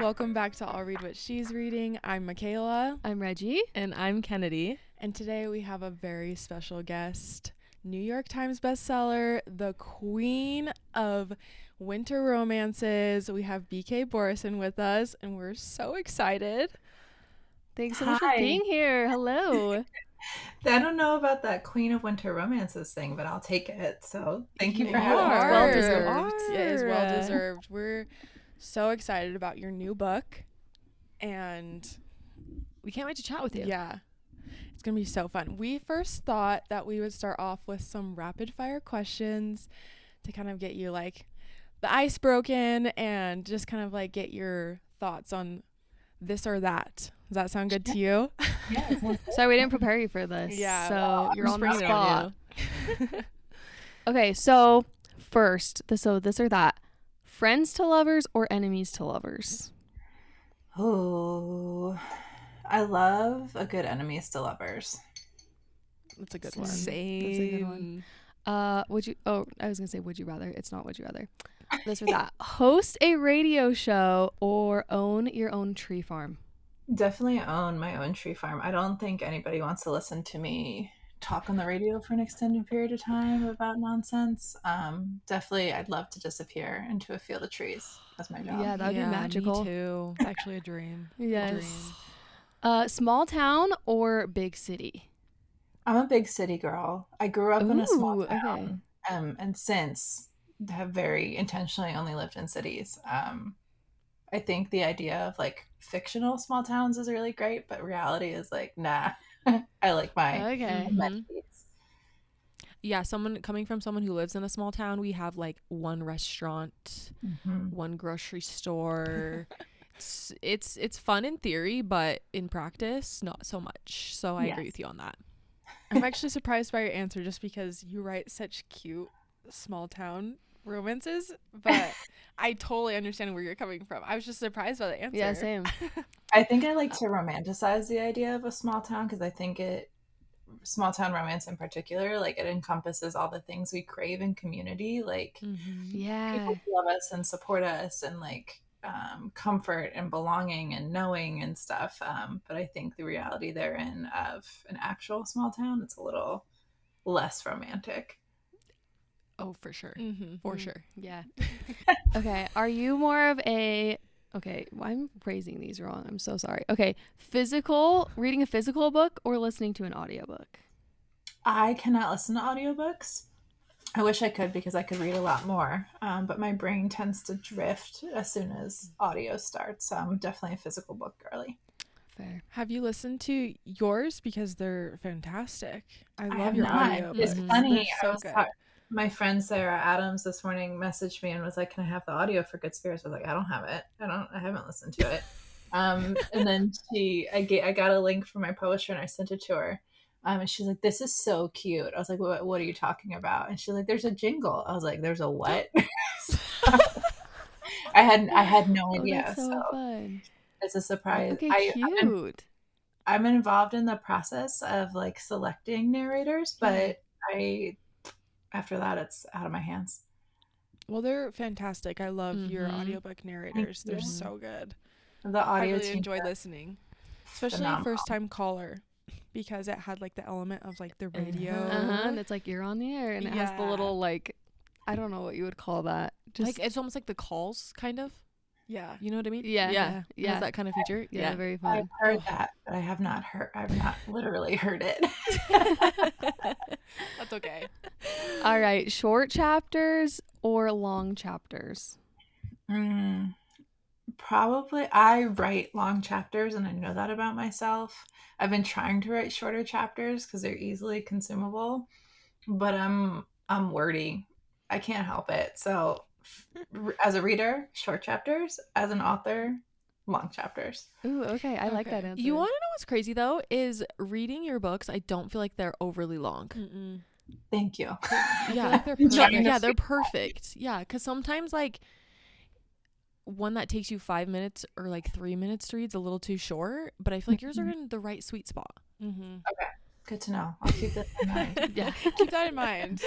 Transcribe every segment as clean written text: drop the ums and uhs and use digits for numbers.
Welcome back to I'll Read What She's Reading. I'm Michaela. I'm Reggie. And I'm Kennedy. And today we have a very special guest, New York Times bestseller, the queen of winter romances. We have BK BORISON with us, and we're so excited. Thanks so much for being here. Hello. I don't know about that Queen of Winter Romances thing, but I'll take it. So thank you for having me. Well deserved. It is well deserved. We're so excited about your new book, and we can't wait to chat with you. Yeah, it's gonna be so fun. We first thought that we would start off with some rapid fire questions to kind of get you like the ice broken and just kind of like get your thoughts on this or that. Does that sound good to you? Yeah. So we didn't prepare you for this. Yeah. So you're on the bringing it spot. on Okay, so first, this or that. Friends to lovers or enemies to lovers? Oh, I love a good enemies to lovers. That's a good one. Same. That's a good one. Would you? Oh, I was gonna say, would you rather? It's not would you rather. This or that. Host a radio show or own your own tree farm? Definitely own my own tree farm. I don't think anybody wants to listen to me talk on the radio for an extended period of time about nonsense. Definitely, I'd love to disappear into a field of trees. That's my job. Yeah, that would be magical. Me too. It's actually a dream. Yes. Small town or big city? I'm a big city girl. I grew up in a small Ooh, town, and since have very intentionally only lived in cities. I think the idea of like fictional small towns is really great, but reality is like, nah. I like my amenities. Yeah, coming from someone who lives in a small town, we have like one restaurant, one grocery store. It's fun in theory, but in practice, not so much. So I agree with you on that. I'm actually surprised by your answer just because you write such cute small town romances, but I totally understand where you're coming from. I was just surprised by the answer. Yeah, same. I think I like to romanticize the idea of a small town because I think small town romance in particular, like it encompasses all the things we crave in community, like people love us and support us and like comfort and belonging and knowing and stuff. But I think the reality therein of an actual small town, it's a little less romantic. Oh, for sure. For sure. Yeah. Okay. Are you more of a... Okay, I'm phrasing these wrong. I'm so sorry. Okay. Reading a physical book or listening to an audiobook? I cannot listen to audiobooks. I wish I could because I could read a lot more. But my brain tends to drift as soon as audio starts. So I'm definitely a physical book girly. Fair. Have you listened to yours? Because they're fantastic. I love your audio. It's funny. So good. My friend Sarah Adams this morning messaged me and was like, "Can I have the audio for Good Spirits?" I was like, "I don't have it. I haven't listened to it." And then I got a link from my publisher and I sent it to her. And she's like, "This is so cute." I was like, "What are you talking about?" And she's like, "There's a jingle." I was like, "There's a what?" I had no idea. That's so fun. It's a surprise. Okay, cute. I'm involved in the process of like selecting narrators, but after that, it's out of my hands. Well, they're fantastic. I love your audiobook narrators. They're so good. The audio I really team enjoy listening, especially phenomenal. First Time Caller, because it had like the element of like the radio. And it's like you're on the air, and it has the little like, I don't know what you would call that. Just like it's almost like the calls, kind of. Yeah. You know what I mean? Yeah. It has that kind of feature. Yeah, very fun. I've heard that, but I've not literally heard it. That's okay. All right. Short chapters or long chapters? Probably. I write long chapters, and I know that about myself. I've been trying to write shorter chapters because they're easily consumable, but I'm wordy. I can't help it. So as a reader, short chapters. As an author, long chapters. Ooh, okay. I like that answer. You want to know what's crazy though? Is reading your books, I don't feel like they're overly long. Thank you. Yeah, like they're perfect. Yeah, they're perfect. Yeah, because sometimes like one that takes you 5 minutes or like 3 minutes to read is a little too short, but I feel like yours are in the right sweet spot. Okay, good to know. I'll keep that in mind. Yeah, keep that in mind.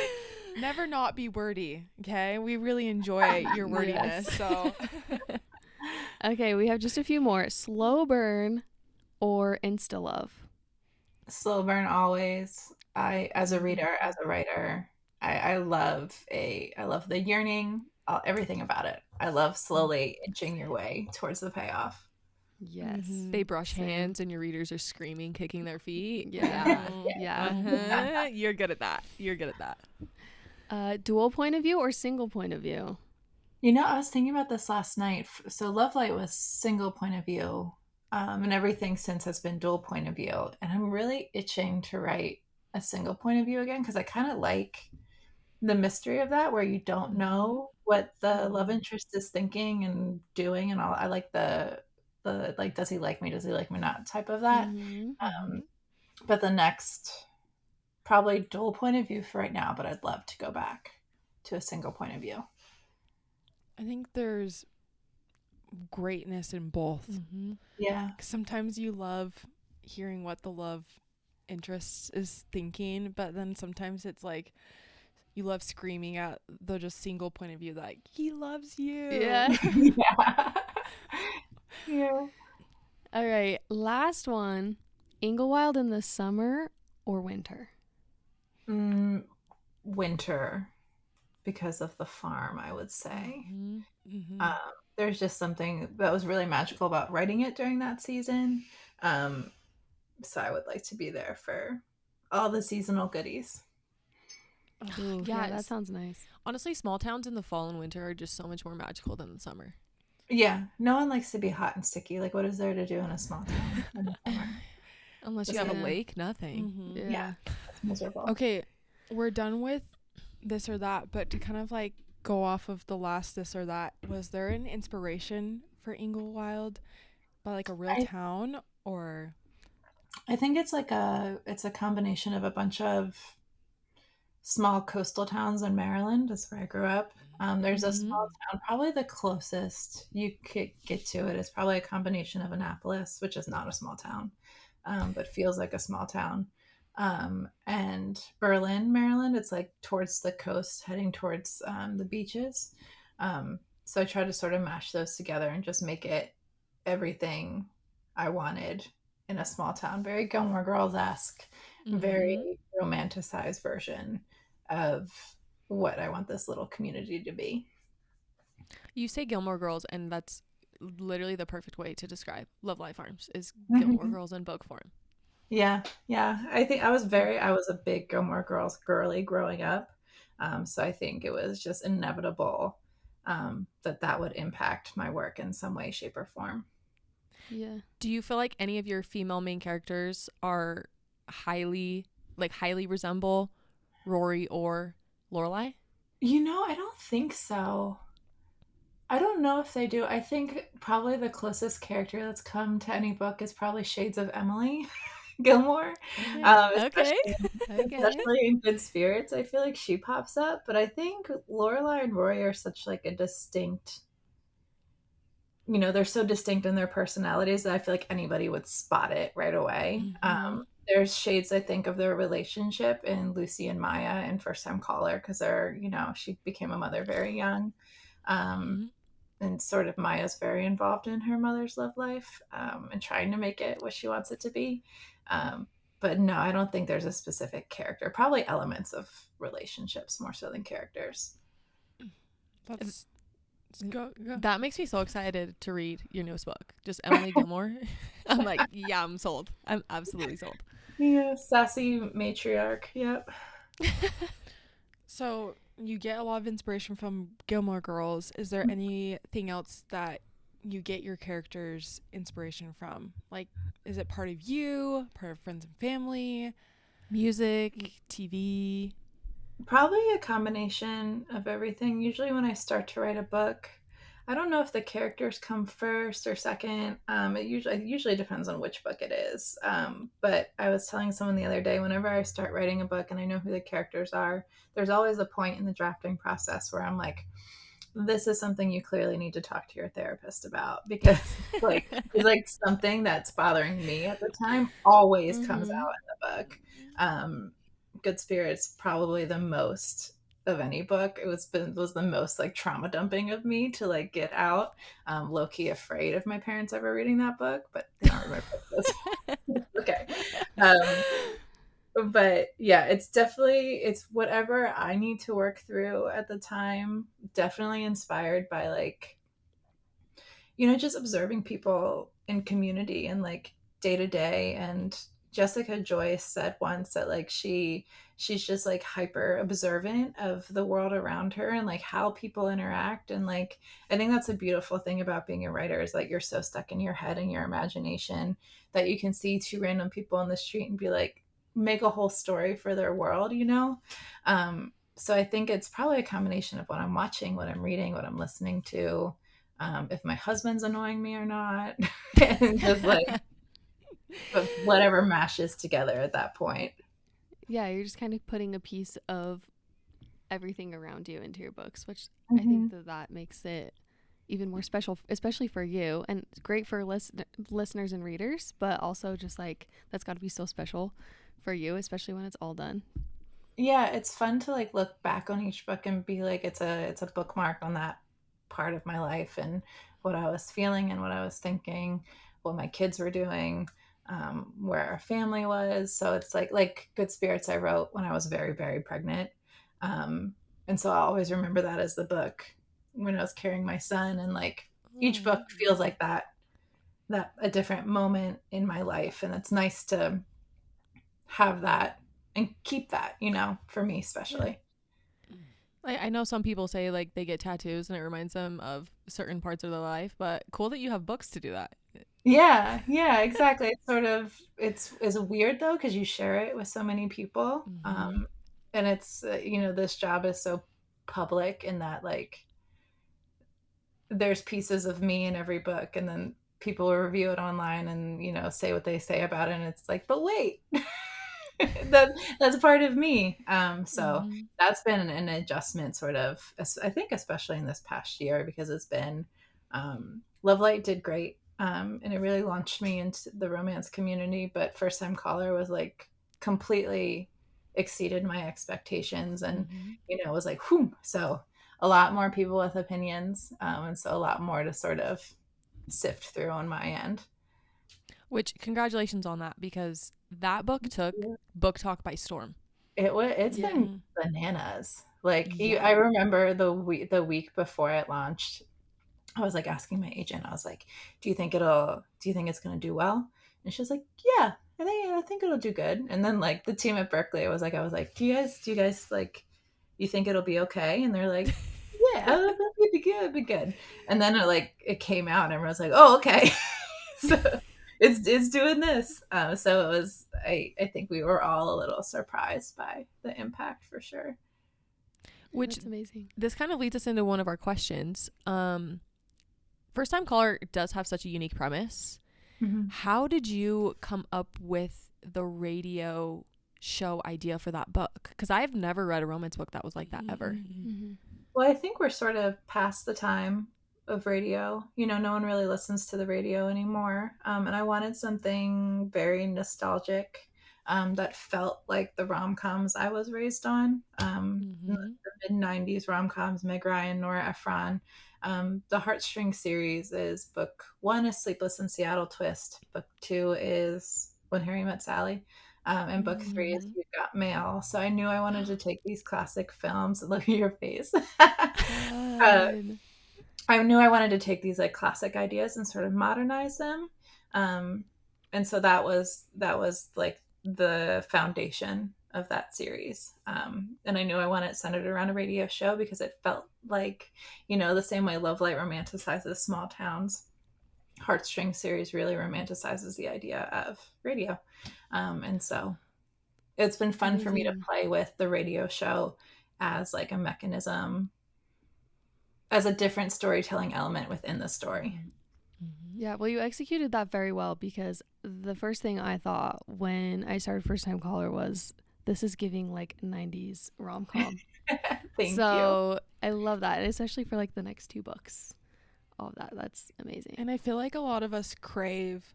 Never not be wordy, okay? We really enjoy your wordiness. So Okay, we have just a few more. Slow burn or insta love? Slow burn always. As a reader, as a writer, I love the yearning, everything about it. I love slowly inching your way towards the payoff. Yes. They brush Same. hands and your readers are screaming, kicking their feet. Yeah. Yeah. You're good at that. Dual point of view or single point of view? I was thinking about this last night. So Lovelight was single point of view, and everything since has been dual point of view. And I'm really itching to write a single point of view again because I kind of like the mystery of that, where you don't know what the love interest is thinking and doing, and all. I like the like, does he like me? Does he like me not? Type of that. But the next, probably dual point of view for right now. But I'd love to go back to a single point of view. I think there's greatness in both. Yeah. 'Cause sometimes you love hearing what the love interest is thinking, but then sometimes it's like you love screaming at the just single point of view, like, he loves you. Yeah. Yeah. All right, last one. Englewilde in the summer or winter? Winter, because of the farm, I would say. There's just something that was really magical about writing it during that season. So I would like to be there for all the seasonal goodies. Ooh, yeah, that sounds nice. Honestly, small towns in the fall and winter are just so much more magical than the summer. Yeah, no one likes to be hot and sticky. Like, what is there to do in a small town in the summer? Unless you have a lake, nothing. Yeah, it's miserable. Okay, we're done with this or that, but to kind of like go off of the last this or that, was there an inspiration for Englewilde by like a real town, or? I think it's a combination of a bunch of small coastal towns in Maryland. That's where I grew up. There's a small town, probably the closest you could get to it is probably a combination of Annapolis, which is not a small town, but feels like a small town, and Berlin, Maryland. It's like towards the coast, heading towards the beaches. So I tried to sort of mash those together and just make it everything I wanted in a small town. Very Gilmore Girls-esque, very romanticized version of what I want this little community to be. You say Gilmore Girls, and that's literally the perfect way to describe Love Life Farms is Gilmore Girls in book form. Yeah. I think I was a big Gilmore Girls girly growing up. So I think it was just inevitable that would impact my work in some way, shape, or form. Yeah. Do you feel like any of your female main characters are highly resemble Rory or Lorelai? I don't think so. I don't know if they do. I think probably the closest character that's come to any book is probably Shades of Emily Gilmore. Okay. Especially in Good Spirits, I feel like she pops up. But I think Lorelai and Rory are such like a distinct, they're so distinct in their personalities that I feel like anybody would spot it right away. There's shades, I think, of their relationship in Lucy and Maya in First Time Caller, because she became a mother very young. And sort of Maya's very involved in her mother's love life, and trying to make it what she wants it to be. But no, I don't think there's a specific character. Probably elements of relationships more so than characters. Go. That makes me so excited to read your newest book. Just Emily Gilmore. I'm like, yeah, I'm sold. I'm absolutely sold. Yeah, sassy matriarch. Yep. So you get a lot of inspiration from Gilmore Girls. Is there anything else that you get your characters' inspiration from? Like, is it part of you, part of friends and family, music, TV? Probably a combination of everything. Usually when I start to write a book, I don't know if the characters come first or second. It usually depends on which book it is. But I was telling someone the other day, whenever I start writing a book and I know who the characters are, there's always a point in the drafting process where I'm like, this is something you clearly need to talk to your therapist about, because it's like something that's bothering me at the time always comes out in the book. Good Spirits, probably the most of any book. It was the most like trauma dumping of me to like get out. Low-key afraid of my parents ever reading that book, but they don't remember this. Okay. But yeah, it's whatever I need to work through at the time. Definitely inspired by like, just observing people in community and like day to day. And Jessica Joyce said once that like she's just like hyper observant of the world around her and like how people interact. And like I think that's a beautiful thing about being a writer is like you're so stuck in your head and your imagination that you can see two random people on the street and be like, make a whole story for their world, so I think it's probably a combination of what I'm watching, what I'm reading, what I'm listening to, if my husband's annoying me or not, and just like whatever mashes together at that point. Yeah, you're just kind of putting a piece of everything around you into your books, which I think that makes it even more special, especially for you, and great for listeners and readers, but also just like that's got to be so special for you, especially when it's all done. Yeah, it's fun to like look back on each book and be like it's a bookmark on that part of my life and what I was feeling and what I was thinking, what my kids were doing, where our family was. So it's like Good Spirits I wrote when I was very, very pregnant. And so I'll always remember that as the book when I was carrying my son. And like each book feels like that a different moment in my life. And it's nice to have that and keep that, for me especially. I know some people say like they get tattoos and it reminds them of certain parts of their life, but cool that you have books to do that. Yeah, exactly. It's sort of it's weird though because you share it with so many people, and it's this job is so public in that like there's pieces of me in every book, and then people will review it online and say what they say about it, and it's like, but wait, that's part of me. So that's been an adjustment, sort of. I think especially in this past year because it's been Lovelight did great. And it really launched me into the romance community. But First Time Caller was like completely exceeded my expectations and, was like, whew. So a lot more people with opinions. And so a lot more to sort of sift through on my end. Which congratulations on that because that book took Book Talk by storm. It's been bananas. Like I remember the week before it launched, I was like asking my agent, I was like, do you think it's going to do well? And she was like, yeah, I think it'll do good. And then like the team at Berkeley, I was like, do you guys like, you think it'll be okay? And they're like, yeah, it'll be good. And then it came out and everyone was like, oh, okay. So it's doing this. So it was, I think we were all a little surprised by the impact for sure. Which that's amazing. This kind of leads us into one of our questions. First Time Caller does have such a unique premise. How did you come up with the radio show idea for that book? Because I've never read a romance book that was like that ever. Well, I think we're sort of past the time of radio. No one really listens to the radio anymore. And I wanted something very nostalgic that felt like the rom-coms I was raised on. The mid-90s rom-coms, Meg Ryan, Nora Ephron. The Heartstring series is book 1 is Sleepless in Seattle Twist. Book 2 is When Harry Met Sally. And book 3 is You've Got Mail. So I knew I wanted to take these classic films. Look at your face. I knew I wanted to take these like classic ideas and sort of modernize them. And so that was like the foundation of that series. And I knew I wanted it centered around a radio show because it felt like, the same way Lovelight romanticizes small towns, Heartstring series really romanticizes the idea of radio. And so it's been fun for me to play with the radio show as like a mechanism, as a different storytelling element within the story. Yeah, well, you executed that very well because the first thing I thought when I started First Time Caller was this is giving like 90s rom-com. Thank you. I love that, and especially for like the next 2 books. All of that. That's amazing. And I feel like a lot of us crave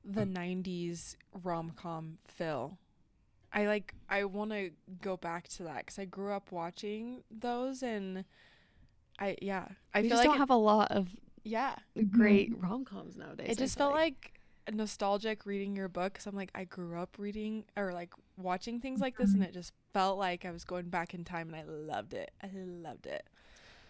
the 90s rom-com feel. I want to go back to that because I grew up watching those, and I we feel just like don't have a lot of great rom-coms nowadays. It just felt like nostalgic reading your book, because I'm like, I grew up reading or like watching things like this, and it just felt like I was going back in time, and I loved it.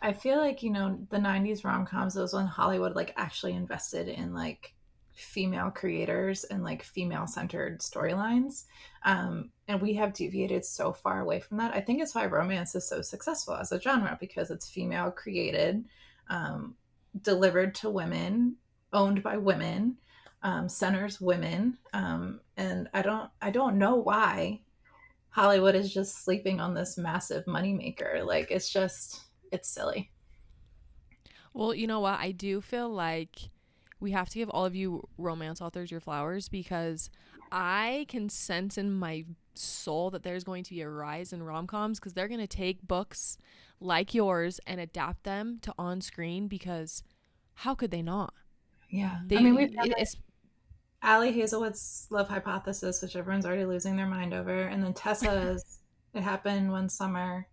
I feel like, you know, the 90s rom-coms, those when Hollywood like actually invested in like female creators and like female centered storylines. And we have deviated so far away from that. I think it's why romance is so successful as a genre, because it's female created, delivered to women, owned by women, centers women. And I don't know why Hollywood is just sleeping on this massive moneymaker. Like it's silly. Well, you know what? I do feel like we have to give all of you romance authors your flowers, because I can sense in my soul that there's going to be a rise in rom-coms, because they're going to take books like yours and adapt them to on screen, because how could they not? Yeah. I mean, it's Allie Hazelwood's Love Hypothesis, which everyone's already losing their mind over. And then Tessa's It Happened One Summer.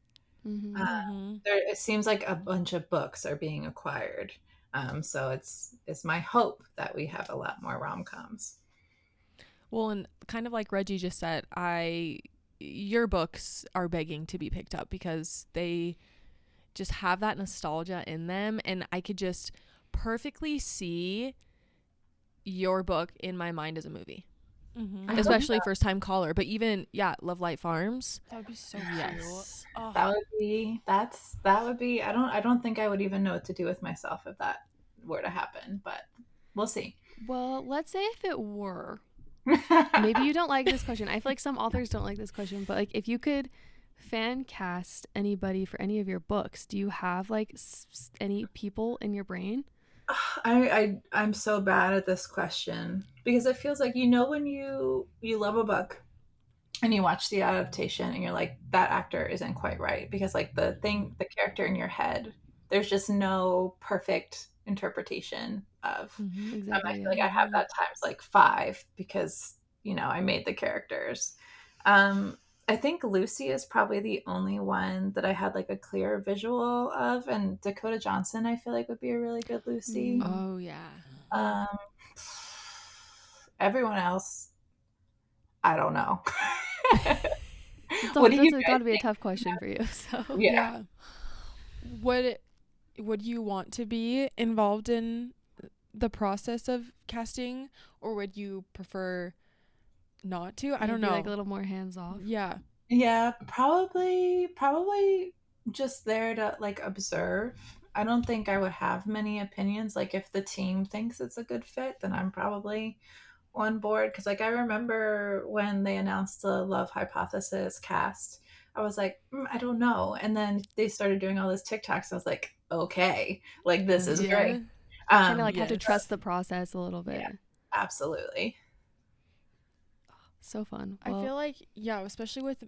It seems like a bunch of books are being acquired. So it's my hope that we have a lot more rom-coms. Well, and kind of like Reggie just said, your books are begging to be picked up, because they just have that nostalgia in them, and I could just perfectly see your book in my mind as a movie. Especially First Time Caller, but even Lovelight Farms. That would be so cute. Oh. That would be I don't think I would even know what to do with myself if that were to happen, but we'll see. Well, let's say if it were. Maybe you don't like this question. I feel like some authors don't like this question, but like, if you could fan cast anybody for any of your books, do you have like any people in your brain? I'm so bad at this question, because it feels like, you know, when you love a book and you watch the adaptation and you're like, that actor isn't quite right, because like the character in your head, there's just no perfect interpretation of. Exactly. I feel like I have that times like 5, because, you know, I made the characters. I think Lucy is probably the only one that I had like a clear visual of, and Dakota Johnson I feel like would be a really good Lucy. Oh yeah. Everyone else, I don't know. That's got to be a tough question for you. So yeah. Would you want to be involved in the process of casting, or would you prefer not to? I don't know. Like a little more hands off. Yeah, probably just there to like observe. I don't think I would have many opinions. Like, if the team thinks it's a good fit, then I'm probably on board. Because like, I remember when they announced the Love Hypothesis cast, I was like, I don't know. And then they started doing all this TikToks. I was like, okay, like this is great. Kind of like have to trust the process a little bit. Yeah, absolutely. So fun. Well, I feel like, especially with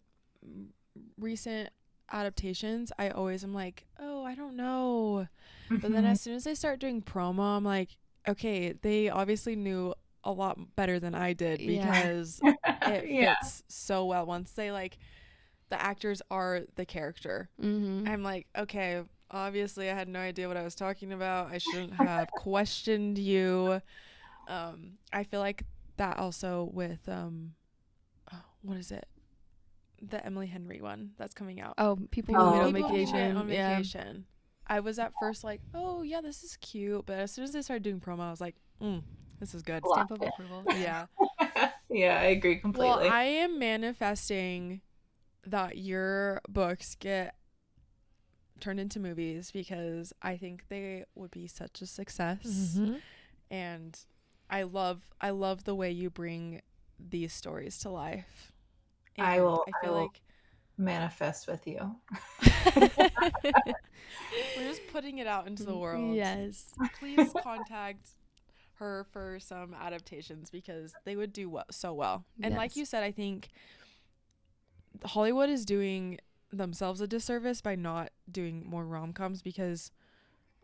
recent adaptations, I always am like, oh, I don't know. But then as soon as they start doing promo, I'm like, okay, they obviously knew a lot better than I did, because it fits so well once they like the actors are the character. I'm like, okay, obviously I had no idea what I was talking about. I shouldn't have questioned you. I feel like that also with what is it? The Emily Henry one that's coming out. Oh, People Who Meet on Vacation. On Vacation. I was at first like, oh yeah, this is cute, but as soon as they started doing promo, I was like, this is good. Stamp of approval. Yeah. Yeah, I agree completely. Well, I am manifesting that your books get turned into movies, because I think they would be such a success. And I love the way you bring these stories to life. And I will like manifest with you. We're just putting it out into the world. Yes. Please contact her for some adaptations, because they would do so well. And like you said, I think Hollywood is doing themselves a disservice by not doing more rom-coms, because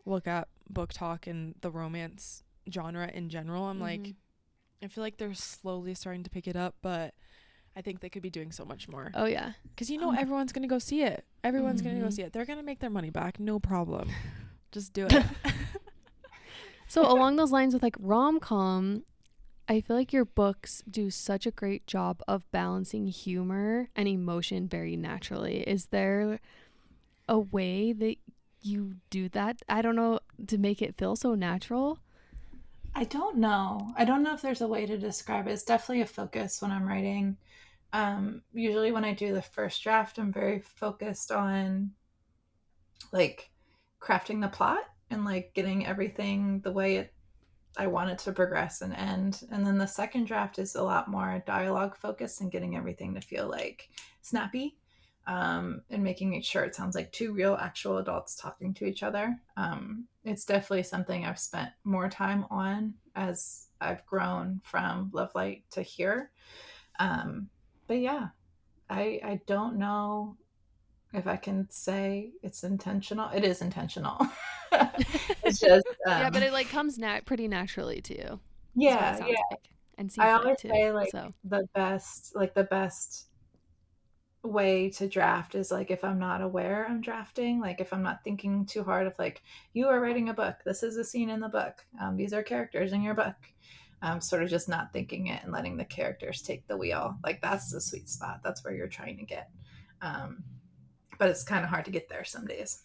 look at Book Talk and the romance genre in general. I'm like, I feel like they're slowly starting to pick it up, but I think they could be doing so much more. Oh yeah, because everyone's gonna go see it. Everyone's gonna go see it. They're gonna make their money back, no problem. Just do it. So along those lines with like rom-com, I feel like your books do such a great job of balancing humor and emotion very naturally. Is there a way that you do that? I don't know, to make it feel so natural? I don't know if there's a way to describe it. It's definitely a focus when I'm writing. Usually when I do the first draft, I'm very focused on like crafting the plot and like getting everything the way I want it to progress and end. And then the second draft is a lot more dialogue focused and getting everything to feel like snappy, and making sure it sounds like two real actual adults talking to each other. It's definitely something I've spent more time on as I've grown from Lovelight to here. But yeah, I don't know if I can say it's intentional. It is intentional. It's just yeah, but it like comes pretty naturally to you. Yeah, like, and seems I always like too. say like the best way to draft is like if I'm not aware I'm drafting, like if I'm not thinking too hard of like, you are writing a book, this is a scene in the book, these are characters in your book, sort of just not thinking it and letting the characters take the wheel. Like that's the sweet spot. That's where you're trying to get. But it's kind of hard to get there some days.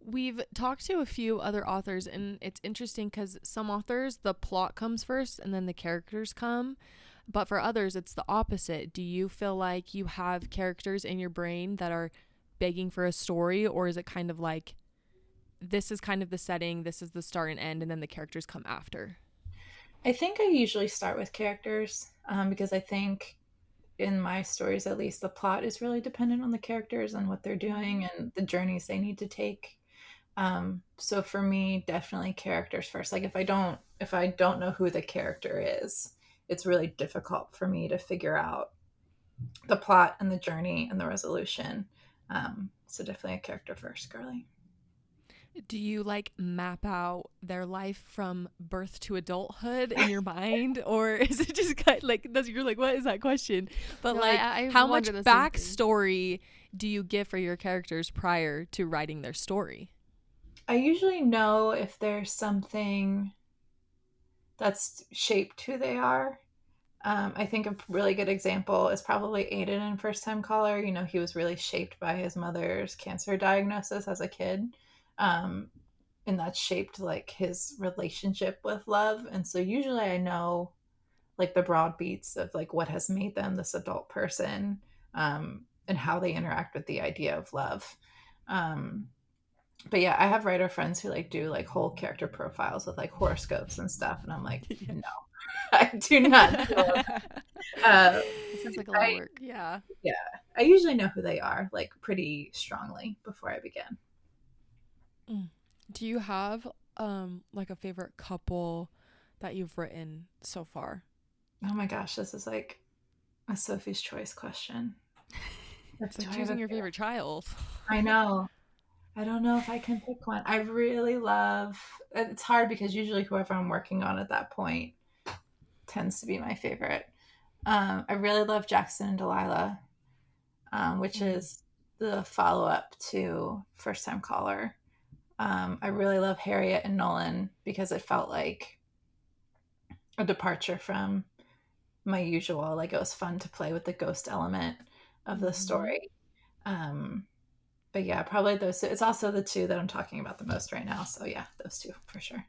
We've talked to a few other authors, and it's interesting because some authors, the plot comes first and then the characters come. But for others, it's the opposite. Do you feel like you have characters in your brain that are begging for a story, or is it kind of like this is kind of the setting, this is the start and end, and then the characters come after? I think I usually start with characters, because I think in my stories, at least, the plot is really dependent on the characters and what they're doing and the journeys they need to take. So for me, definitely characters first. Like if I don't know who the character is, it's really difficult for me to figure out the plot and the journey and the resolution. So definitely a character first, girly. Do you like map out their life from birth to adulthood in your mind, or is it just kind of like you're like, what is that question? But no, like, how much backstory do you give for your characters prior to writing their story? I usually know if there's something that's shaped who they are. I think a really good example is probably Aiden in First Time Caller. You know, he was really shaped by his mother's cancer diagnosis as a kid. And that shaped like his relationship with love. And so usually I know like the broad beats of like what has made them this adult person, and how they interact with the idea of love. But yeah, I have writer friends who like do like whole character profiles with like horoscopes and stuff. And I'm like, no, I do not. It sounds like a lot of work. Yeah. Yeah. I usually know who they are like pretty strongly before I begin. Do you have like a favorite couple that you've written so far? Oh my gosh, this is like a Sophie's Choice question. That's like choosing your favorite child. I know. I don't know if I can pick one. I really love, it's hard because usually whoever I'm working on at that point tends to be my favorite. I really love Jackson and Delilah, which is the follow-up to First Time Caller. I really love Harriet and Nolan because it felt like a departure from my usual. Like it was fun to play with the ghost element of the story. But yeah, probably those two. It's also the two that I'm talking about the most right now. So yeah, those two for sure.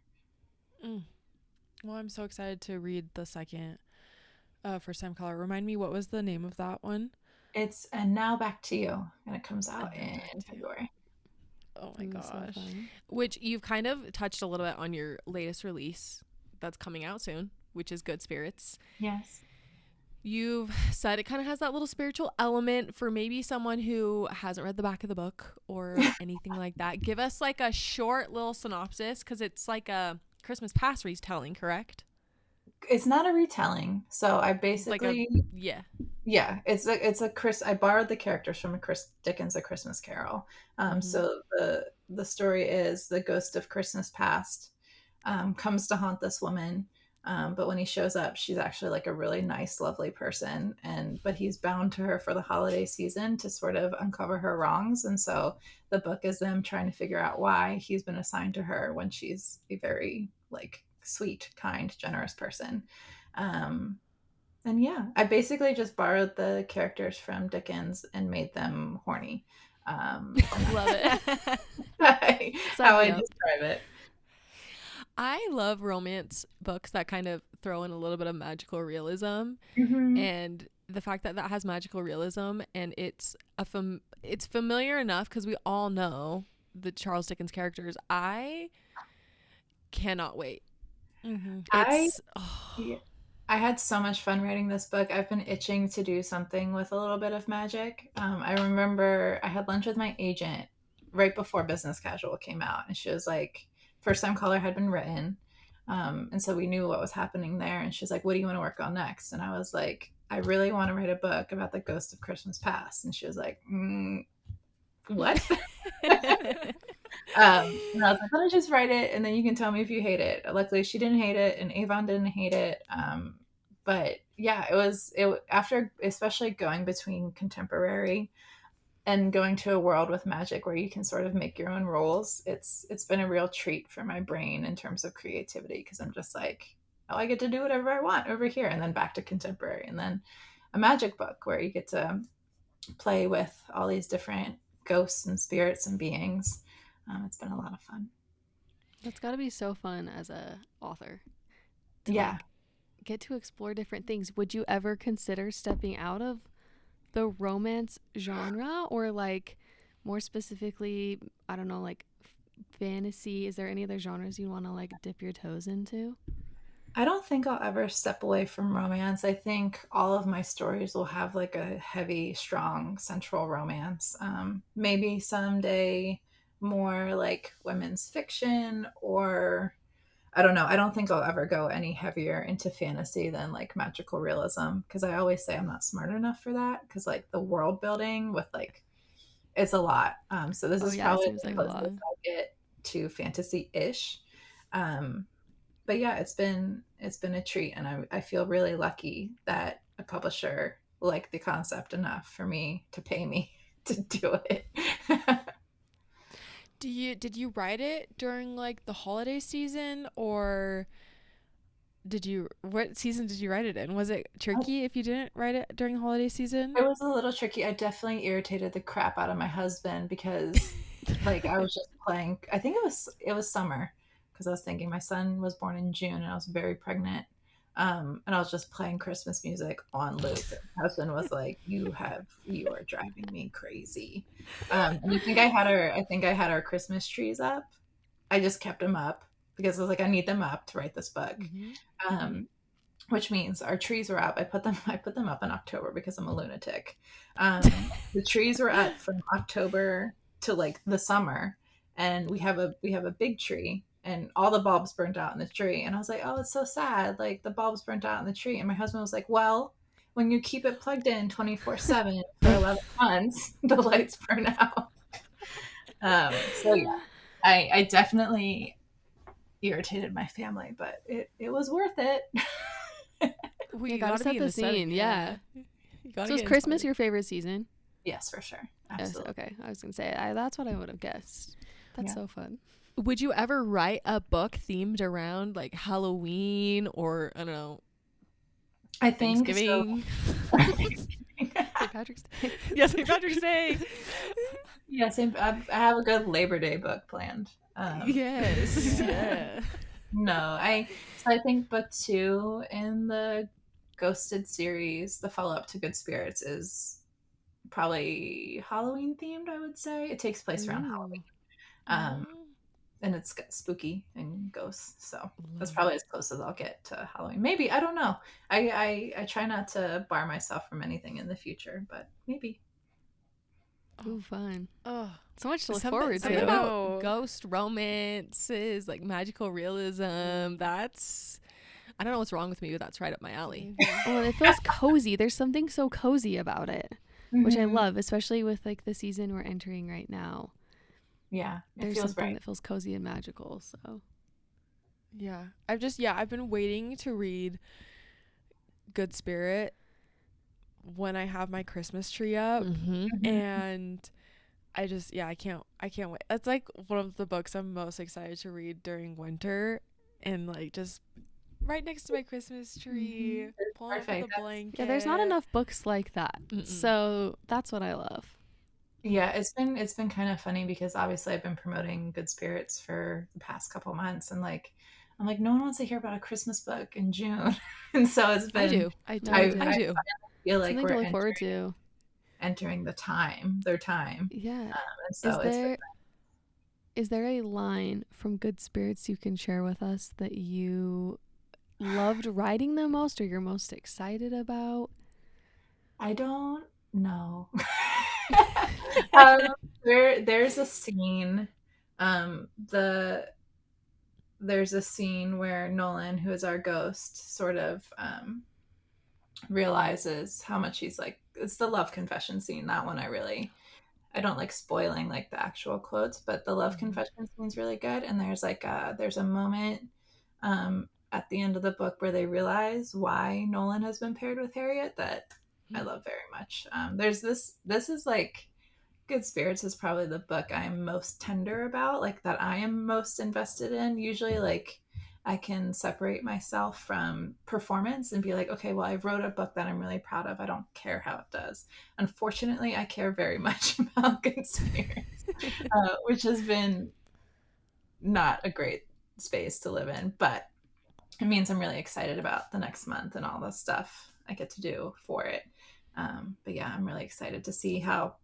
Well, I'm so excited to read the second First Time Caller. Remind me, what was the name of that one? It's And Now Back to You, and it comes out in February. Oh my gosh. So which you've kind of touched a little bit on your latest release that's coming out soon, which is Good Spirits. Yes. You've said it kind of has that little spiritual element for maybe someone who hasn't read the back of the book or anything like that. Give us like a short little synopsis, because it's like a Christmas Past retelling, correct? It's not a retelling. So I basically it's a Chris. I borrowed the characters from a Chris Dickens' A Christmas Carol. So the story is the ghost of Christmas Past comes to haunt this woman. But when he shows up, she's actually like a really nice, lovely person. But he's bound to her for the holiday season to sort of uncover her wrongs. And so the book is them trying to figure out why he's been assigned to her when she's a very like sweet, kind, generous person. And yeah, I basically just borrowed the characters from Dickens and made them horny. Love it. How I describe it. I love romance books that kind of throw in a little bit of magical realism, and the fact that that has magical realism and it's familiar enough because we all know the Charles Dickens characters. I cannot wait. I had so much fun writing this book. I've been itching to do something with a little bit of magic. I remember I had lunch with my agent right before Business Casual came out, and she was like, First Time Caller had been written. And so we knew what was happening there. And she's like, what do you want to work on next? And I was like, I really want to write a book about the ghost of Christmas Past. And she was like, what? And I was like, let me just write it and then you can tell me if you hate it. Luckily she didn't hate it and Avon didn't hate it. But yeah, it after especially going between contemporary and going to a world with magic where you can sort of make your own rules, it's been a real treat for my brain in terms of creativity, because I'm just like, oh, I get to do whatever I want over here, and then back to contemporary, and then a magic book where you get to play with all these different ghosts and spirits and beings. It's been a lot of fun. That's got to be so fun as a author. Yeah. Get to explore different things. Would you ever consider stepping out of the romance genre, or like more specifically, I don't know, like fantasy? Is there any other genres you want to like dip your toes into? I don't think I'll ever step away from romance. I think all of my stories will have like a heavy, strong central romance. Maybe someday more like women's fiction, or I don't know. I don't think I'll ever go any heavier into fantasy than like magical realism, because I always say I'm not smart enough for that, because like the world building with like, it's a lot. So this is probably the closest I'll get to fantasy-ish. But yeah, it's been a treat, and I feel really lucky that a publisher liked the concept enough for me to pay me to do it. Did you write it during like the holiday season, or what season did you write it in? Was it tricky if you didn't write it during the holiday season? It was a little tricky. I definitely irritated the crap out of my husband, because like I was just playing, I think it was summer, because I was thinking my son was born in June and I was very pregnant. And I was just playing Christmas music on loop. My husband was like, you are driving me crazy. And I think I had our Christmas trees up. I just kept them up because I was like, I need them up to write this book. Which means our trees were up. I put them up in October because I'm a lunatic. The trees were up from October to like the summer, and we have a big tree, and all the bulbs burnt out in the tree. And I was like, oh, it's so sad. Like the bulbs burnt out in the tree. And my husband was like, well, when you keep it plugged in 24/7 for 11 months, the lights burn out. So yeah, I definitely irritated my family, but it was worth it. You gotta set the scene. Yeah. So is Christmas your favorite season? Yes, for sure. Absolutely. Yes, okay. I was gonna say that's what I would have guessed. That's so fun. Would you ever write a book themed around like Halloween, or I don't know, I think Thanksgiving? St. Patrick's Day. Yeah, St. Patrick's Day. Yeah, I have a good Labor Day book planned. Yes. Yeah. No, I think book 2 in the Ghosted series, the follow-up to Good Spirits, is probably Halloween themed, I would say. It takes place around Halloween. And it's spooky and ghosts, so that's probably as close as I'll get to Halloween. Maybe, I don't know. I try not to bar myself from anything in the future, but maybe. Oh, fun. Oh, so much to look forward to. About ghost romances, like magical realism. That's, I don't know what's wrong with me, but that's right up my alley. Well, it feels cozy. There's something so cozy about it, which I love, especially with like the season we're entering right now. Yeah, there's something that feels cozy and magical. So Yeah. I've been waiting to read Good Spirit when I have my Christmas tree up. And I can't wait. That's like one of the books I'm most excited to read during winter, and like just right next to my Christmas tree, pulling up with a blanket. Yeah, there's not enough books like that. So that's what I love. Yeah, it's been kind of funny because obviously I've been promoting Good Spirits for the past couple months, and like I'm like, no one wants to hear about a Christmas book in June. And so it's been I do. I feel like something we're to look forward to. Entering their time. Yeah. And so is there a line from Good Spirits you can share with us that you loved writing the most or you're most excited about? I don't know. There's a scene there's a scene where Nolan, who is our ghost, sort of realizes how much he's like, it's the love confession scene. That one I don't like spoiling like the actual quotes, but the love confession scene is really good. And there's like there's a moment at the end of the book where they realize why Nolan has been paired with Harriet that I love very much. There's this is like, Good Spirits is probably the book I'm most tender about, like that I am most invested in. Usually like I can separate myself from performance and be like, okay, well, I wrote a book that I'm really proud of. I don't care how it does. Unfortunately, I care very much about Good Spirits, which has been not a great space to live in, but it means I'm really excited about the next month and all the stuff I get to do for it. But yeah, I'm really excited to see how,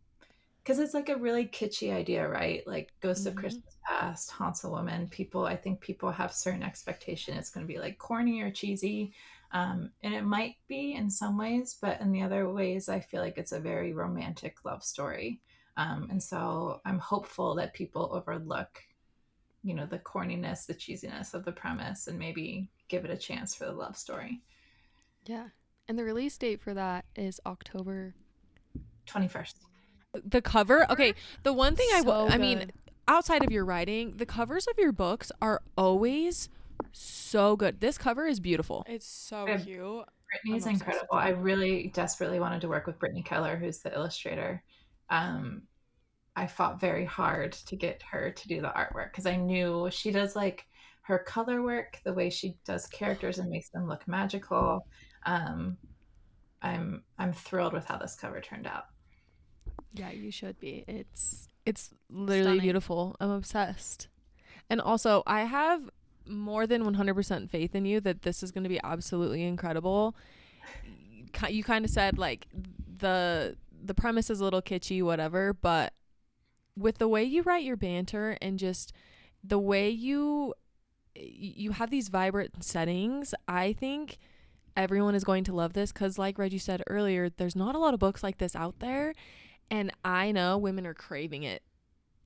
because it's like a really kitschy idea, right? Like Ghost of Christmas Past haunts a woman. I think people have certain expectation it's going to be like corny or cheesy. And it might be in some ways, but in the other ways, I feel like it's a very romantic love story. And so I'm hopeful that people overlook, the corniness, the cheesiness of the premise and maybe give it a chance for the love story. Yeah. And the release date for that is October 21st. The cover, okay, the one thing I mean, outside of your writing, the covers of your books are always so good. This cover is beautiful. It's so cute. Brittany's incredible. I really desperately wanted to work with Brittany Keller, who's the illustrator. I fought very hard to get her to do the artwork because I knew she does like her color work, the way she does characters and makes them look magical. I'm thrilled with how this cover turned out. Yeah, you should be. It's literally stunning. Beautiful. I'm obsessed. And also, I have more than 100% faith in you that this is going to be absolutely incredible. You kind of said like the premise is a little kitschy, whatever, but with the way you write your banter and just the way you have these vibrant settings, I think everyone is going to love this because like Reggie said earlier, there's not a lot of books like this out there. And I know women are craving it.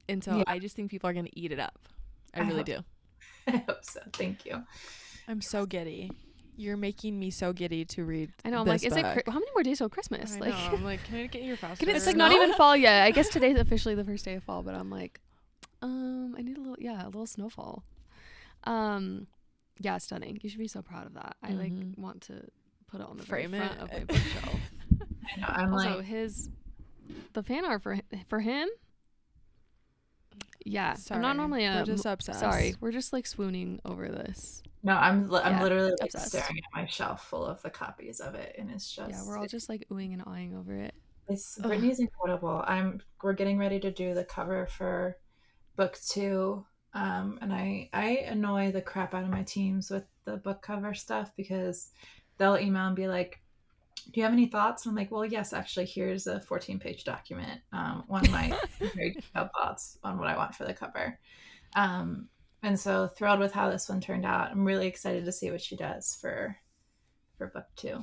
And so I just think people are going to eat it up. I really do. I hope so. Thank you. I'm so giddy. You're making me so giddy to read. I know. I'm like, is it how many more days till Christmas? I know. I'm like, can I get your faster? It's like not even fall yet. I guess today's officially the first day of fall, but I'm like, I need a little snowfall. Yeah, stunning. You should be so proud of that. I like want to put it on the front of my bookshelf. I know. I'm also, like the fan art for him. Yeah, sorry, I'm not normally we're just obsessed. Sorry, we're just like swooning over this. No, I'm literally like obsessed. staring at my shelf full of the copies of it, and it's just we're all just like oohing and awing over it. Brittany's incredible. We're getting ready to do the cover for book 2, and I annoy the crap out of my teams with the book cover stuff because they'll email and be like, do you have any thoughts? And I'm like, well, yes, actually, here's a 14-page document. One of my very detailed thoughts on what I want for the cover. And so thrilled with how this one turned out. I'm really excited to see what she does for book 2.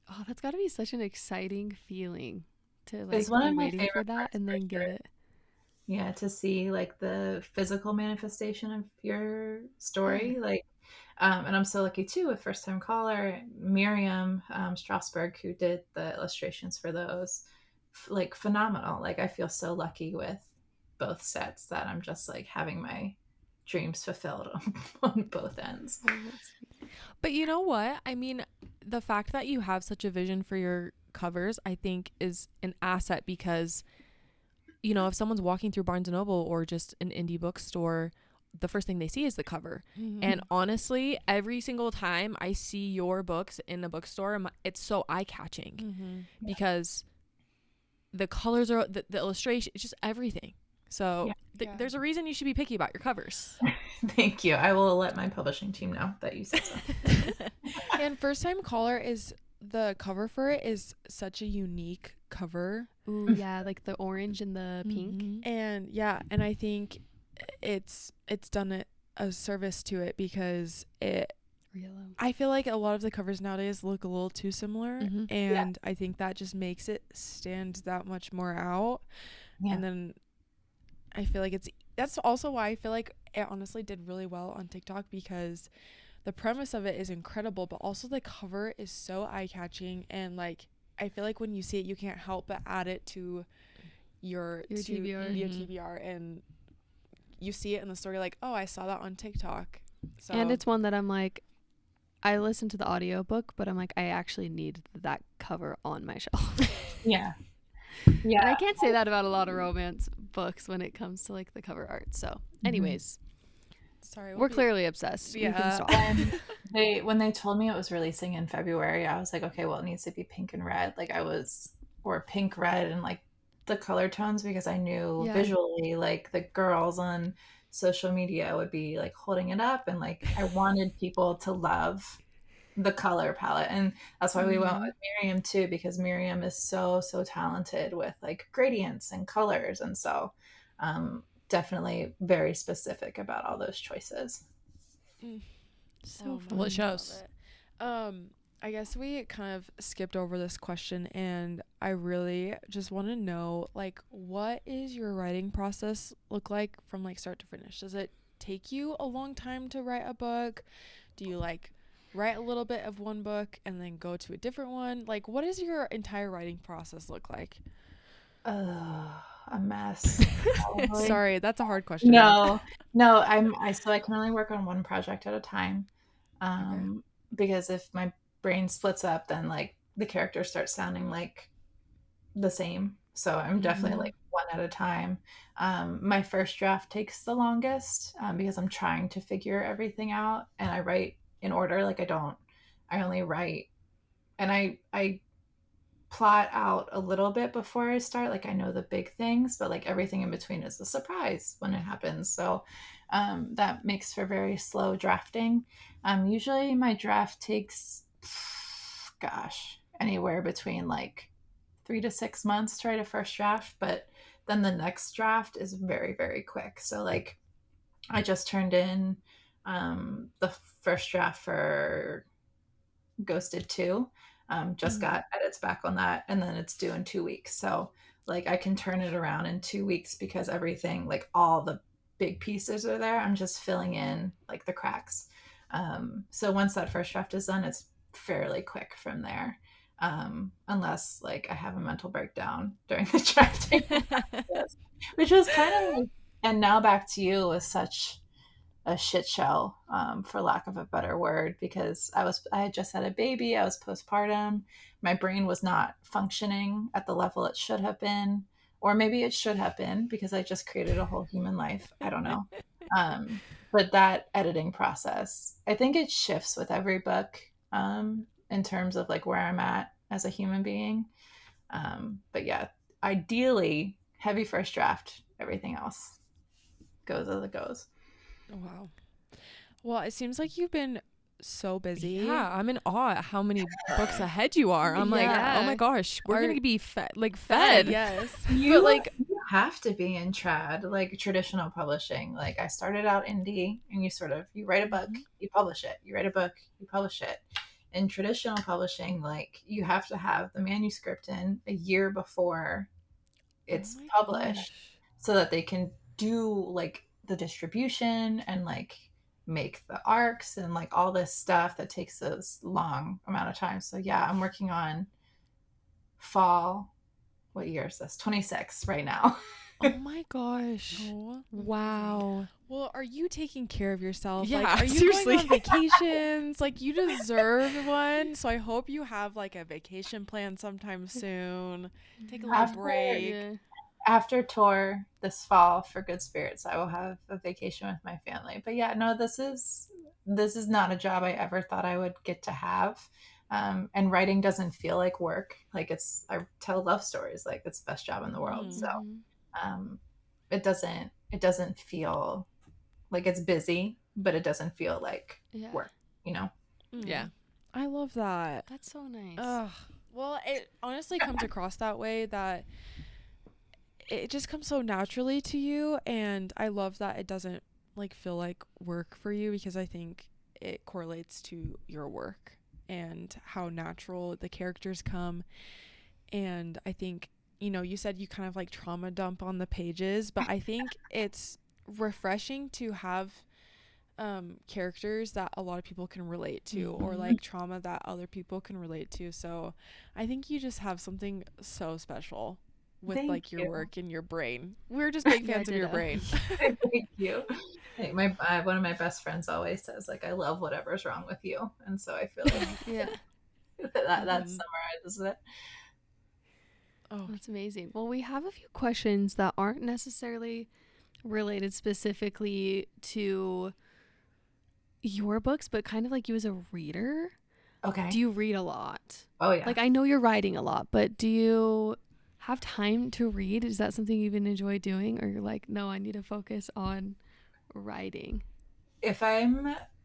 Oh, that's got to be such an exciting feeling to like it's one be of my waiting favorite for that and then get it. Yeah, to see like the physical manifestation of your story, like. And I'm so lucky too with first time caller Miriam Strasberg, who did the illustrations for those, like phenomenal. Like I feel so lucky with both sets that I'm just like having my dreams fulfilled on both ends. But you know what? I mean, the fact that you have such a vision for your covers, I think is an asset because, you know, if someone's walking through Barnes & Noble or just an indie bookstore, the first thing they see is the cover. Mm-hmm. And honestly, every single time I see your books in a bookstore, it's so eye-catching because the colors are, the illustration, it's just everything. So there's a reason you should be picky about your covers. Thank you. I will let my publishing team know that you said so. And First Time Caller is, the cover for it is such a unique cover. Ooh, yeah, like the orange and the pink. And yeah, and I think it's done a service to it because I feel like a lot of the covers nowadays look a little too similar, and I think that just makes it stand that much more out. And then I feel like that's also why I feel like it honestly did really well on TikTok, because the premise of it is incredible, but also the cover is so eye-catching, and like I feel like when you see it, you can't help but add it to your TBR, and you see it in the story like, oh, I saw that on TikTok. So. And it's one that I'm like, I listened to the audiobook, but I'm like, I actually need that cover on my shelf. Yeah. And I can't say that about a lot of romance books when it comes to like the cover art. So anyways, sorry, we're clearly obsessed. Yeah. When they told me it was releasing in February, I was like, okay, well, it needs to be pink and red. Like or pink, red, and like the color tones, because I knew visually like the girls on social media would be like holding it up, and like I wanted people to love the color palette. And that's why we went with Miriam too, because Miriam is so talented with like gradients and colors, and so definitely very specific about all those choices. So fun. Well, it shows. I guess we kind of skipped over this question, and I really just want to know, like, what is your writing process look like from like start to finish? Does it take you a long time to write a book? Do you like write a little bit of one book and then go to a different one? Like, what does your entire writing process look like? A mess. Sorry, that's a hard question. No, I can only work on one project at a time. Because if my brain splits up, then like the characters start sounding like the same. So I'm definitely like one at a time. My first draft takes the longest because I'm trying to figure everything out, and I write in order. Like I only write, and I plot out a little bit before I start. Like I know the big things, but like everything in between is a surprise when it happens. So that makes for very slow drafting. Usually my draft takes, anywhere between like 3 to 6 months to write a first draft, but then the next draft is very, very quick. So like I just turned in the first draft for Ghosted 2. Just got edits back on that, and then it's due in 2 weeks. So like I can turn it around in 2 weeks because everything, like all the big pieces are there. I'm just filling in like the cracks. So once that first draft is done, it's fairly quick from there. Unless like I have a mental breakdown during the drafting process, which was kind of like, and now back to you, was such a shit show, for lack of a better word, because I had just had a baby. I was postpartum. My brain was not functioning at the level it should have been, or maybe it should have been because I just created a whole human life. I don't know. But that editing process, I think it shifts with every book, in terms of like where I'm at as a human being. But yeah, ideally heavy first draft, everything else goes as it goes. Wow. Well, it seems like you've been so busy. Yeah, I'm in awe at how many books ahead you are. I'm like, oh my gosh, we're going to be fed. Yes. But like, you have to be in trad, like traditional publishing. Like I started out indie, and you write a book, you publish it. You write a book, you publish it. In traditional publishing, like you have to have the manuscript in a year before it's published, so that they can do like the distribution and like make the arcs and like all this stuff that takes a long amount of time. So yeah, I'm working on fall. What year is this? 26 right now. Oh my gosh. Oh, wow. well, are you taking care of yourself? Yeah, like, are you seriously. going on vacations? Like, you deserve one. So I hope you have like a vacation plan sometime soon. Take a little break. Yeah. After tour this fall for Good Spirits, I will have a vacation with my family. But yeah, no, this is not a job I ever thought I would get to have. And writing doesn't feel like work. Like I tell love stories, like it's the best job in the world. So it doesn't feel like it's busy, but it doesn't feel like work, you know? Yeah. I love that. That's so nice. Well, it honestly comes across that way, that it just comes so naturally to you, and I love that it doesn't like feel like work for you, because I think it correlates to your work and how natural the characters come. And I think, you said you kind of like trauma dump on the pages, but I think it's refreshing to have characters that a lot of people can relate to, or like trauma that other people can relate to. So I think you just have something so special with like your work and your brain. We're just big fans of your brain. Thank you. Hey, one of my best friends always says, like, I love whatever's wrong with you, and so I feel like that summarizes it. Oh, that's amazing. Well, we have a few questions that aren't necessarily related specifically to your books, but kind of like you as a reader. Okay. Do you read a lot? Oh yeah. Like, I know you're writing a lot, but do you have time to read? Is that something you even enjoy doing, or you're like, no, I need to focus on writing?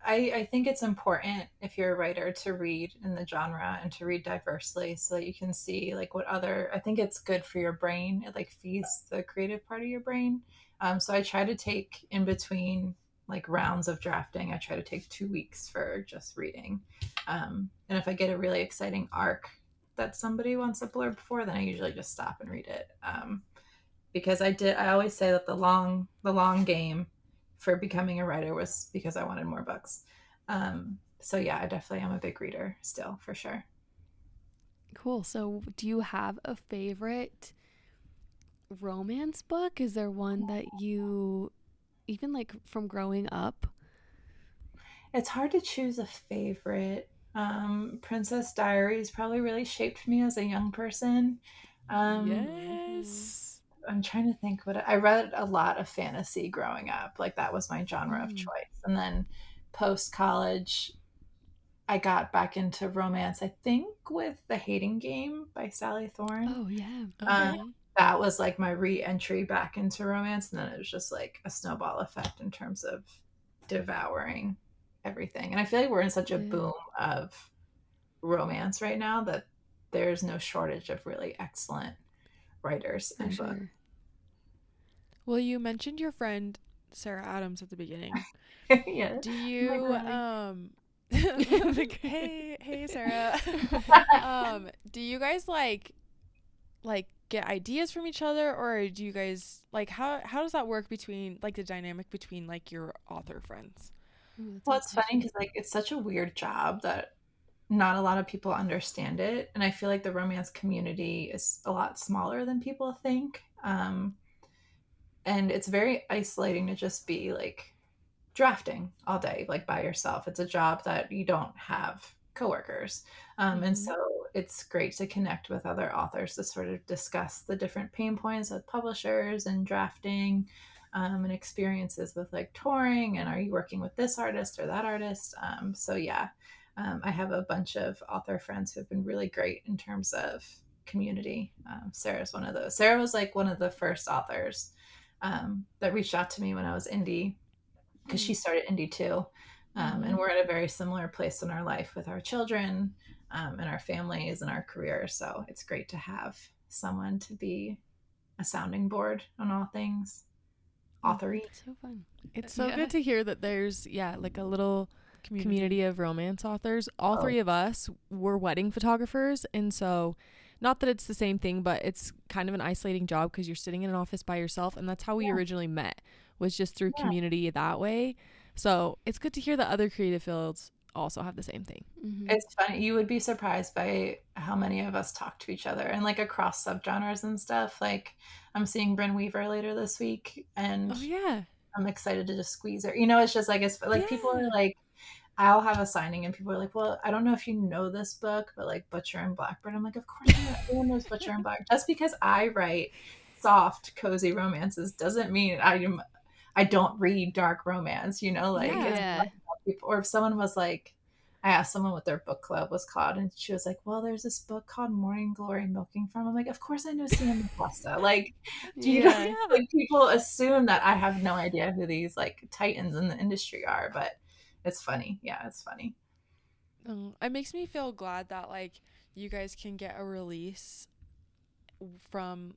I think it's important, if you're a writer, to read in the genre and to read diversely, so that you can see like I think it's good for your brain. It like feeds the creative part of your brain. So I try to take, in between like rounds of drafting, I try to take 2 weeks for just reading. And if I get a really exciting arc that somebody wants a blurb for, then I usually just stop and read it. Because I always say that the long game for becoming a writer was because I wanted more books. So yeah, I definitely am a big reader still, for sure. Cool. So do you have a favorite romance book? Is there one that you, even like from growing up? It's hard to choose a favorite. Princess Diaries probably really shaped me as a young person. Yes. I'm trying to think I read a lot of fantasy growing up. Like, that was my genre of choice. And then post college, I got back into romance, I think with The Hating Game by Sally Thorne. Oh yeah. Okay. That was like my re-entry back into romance. And then it was just like a snowball effect in terms of devouring everything. And I feel like we're in such a boom of romance right now that there's no shortage of really excellent writers and books. Well, you mentioned your friend Sarah Adams at the beginning. Yeah. Do you hey Sarah. Do you guys like get ideas from each other, or do you guys like how does that work between like the dynamic between like your author friends? Well, it's funny because like it's such a weird job that not a lot of people understand it, and I feel like the romance community is a lot smaller than people think. And it's very isolating to just be like drafting all day, like by yourself. It's a job that you don't have coworkers. And so it's great to connect with other authors to sort of discuss the different pain points with publishers and drafting, and experiences with like touring, and are you working with this artist or that artist? So yeah, I have a bunch of author friends who have been really great in terms of community. Sarah's one of those. Sarah was like one of the first authors that reached out to me when I was indie, because she started indie too. And we're at a very similar place in our life with our children, and our families and our careers. So it's great to have someone to be a sounding board on all things authory. It's so fun. It's so good to hear that there's like a little community of romance authors. All three of us were wedding photographers, and so not that it's the same thing, but it's kind of an isolating job because you're sitting in an office by yourself, and that's how we originally met, was just through community that way. So it's good to hear that other creative fields also have the same thing. It's funny. You would be surprised by how many of us talk to each other and like across subgenres and stuff. Like I'm seeing Bryn Weaver later this week, and I'm excited to just squeeze her. You know, it's just like, it's like people are like, I'll have a signing and people are like, well, I don't know if you know this book, but like Butcher and Blackbird. I'm like, of course I know. Everyone knows Butcher and Blackbird. Just because I write soft, cozy romances doesn't mean I don't read dark romance, you know, like people, or if someone was like, I asked someone what their book club was called, and she was like, well, there's this book called Morning Glory Milking Farm. I'm like, of course I know Sam Costa. Like, do you know, like people assume that I have no idea who these like titans in the industry are, but it's funny. Yeah, it's funny. It makes me feel glad that like you guys can get a release from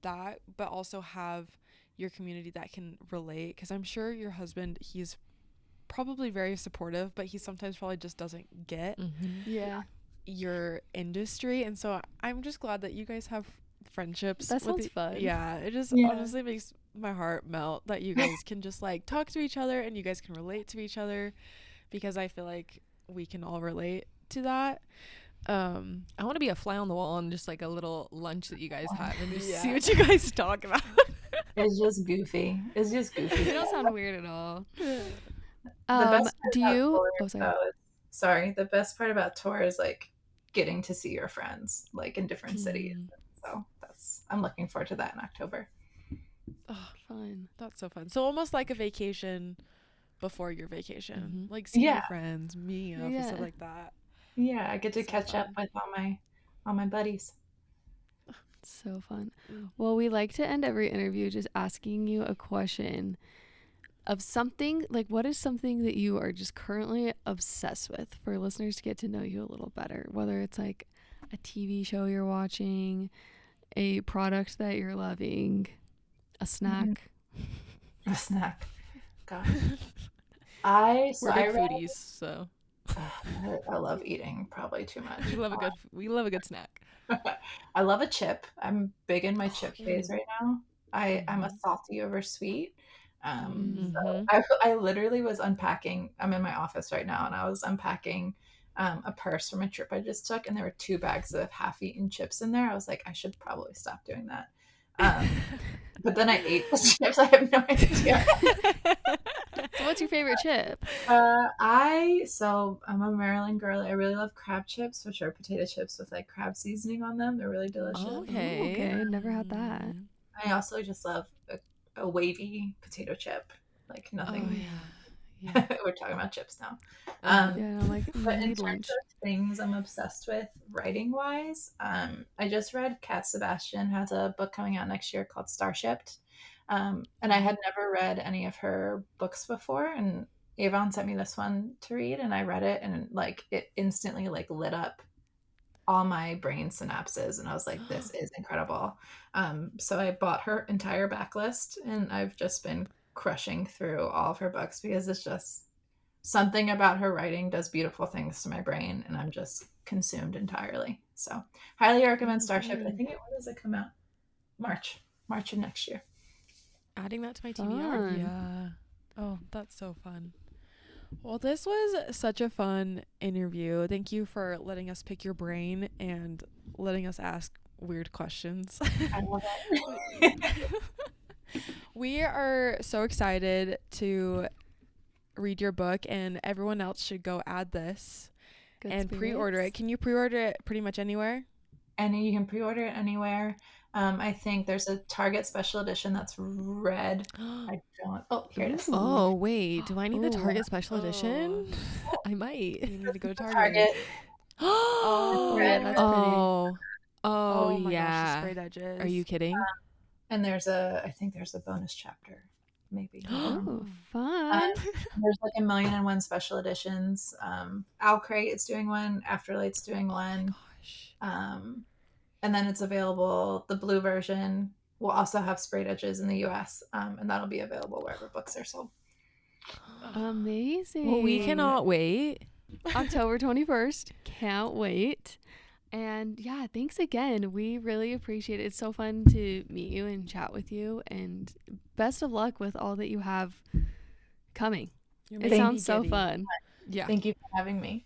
that, but also have your community that can relate, because I'm sure your husband, he's probably very supportive, but he sometimes probably just doesn't get your industry. And so I'm just glad that you guys have friendships. That sounds fun. It just honestly makes my heart melt that you guys can just like talk to each other and you guys can relate to each other, because I feel like we can all relate to that. I want to be a fly on the wall on just like a little lunch that you guys have and just see what you guys talk about. It's just goofy. It don't sound weird at all. The best part about tour is like getting to see your friends like in different cities. So I'm looking forward to that in October. Oh, fun. That's so fun. So almost like a vacation before your vacation, like seeing your friends, meeting up and stuff like that. Yeah, I get to catch up with all my buddies. So fun. Well, we like to end every interview just asking you a question of something, like what is something that you are just currently obsessed with, for listeners to get to know you a little better, whether it's like a TV show you're watching, a product that you're loving, a snack. A snack. God. We're big foodies, so I love eating probably too much. We love a good snack. I love a chip. I'm big in my chip phase right now. I'm a salty over sweet. So I literally was unpacking. I'm in my office right now, and I was unpacking a purse from a trip I just took, and there were 2 bags of half-eaten chips in there. I was like, I should probably stop doing that. But then I ate the chips. I have no idea. So what's your favorite chip? I'm a Maryland girl. I really love crab chips, which are potato chips with like crab seasoning on them. They're really delicious. Okay. Never had that. I also just love a wavy potato chip. Like nothing. Oh, yeah. We're talking about chips now. I'm like, but in terms of things I'm obsessed with writing wise, I just read Kat Sebastian has a book coming out next year called Starshipped. And I had never read any of her books before, and Avon sent me this one to read, and I read it, and like it instantly like lit up all my brain synapses, and I was like, this is incredible. So I bought her entire backlist, and I've just been crushing through all of her books because it's just something about her writing does beautiful things to my brain, and I'm just consumed entirely. So highly recommend Starship. I think when does it come out? March of next year. Adding that to my TBR. Yeah. Oh, that's so fun. Well, this was such a fun interview. Thank you for letting us pick your brain and letting us ask weird questions. I love it. We are so excited to read your book, and everyone else should go add this pre-order it. Can you pre-order it pretty much anywhere? And you can pre-order it anywhere. I think there's a Target special edition that's red. I don't. Oh, here it is. Oh, wait. Do I need the Target special edition? I might. You need to go to Target. Oh, yeah, that's pretty. Oh, my yeah. gosh, the sprayed edges. Are you kidding? And I think there's a bonus chapter, maybe. Oh, fun. There's like 1,000,001 special editions. Owlcrate is doing one. Afterlight's doing one. And then it's available. The blue version will also have sprayed edges in the US, and that'll be available wherever books are sold. Amazing. Well, we cannot wait. October 21st. Can't wait. And yeah, thanks again. We really appreciate it. It's so fun to meet you and chat with you. And best of luck with all that you have coming. It sounds so fun. Yeah. Thank you for having me.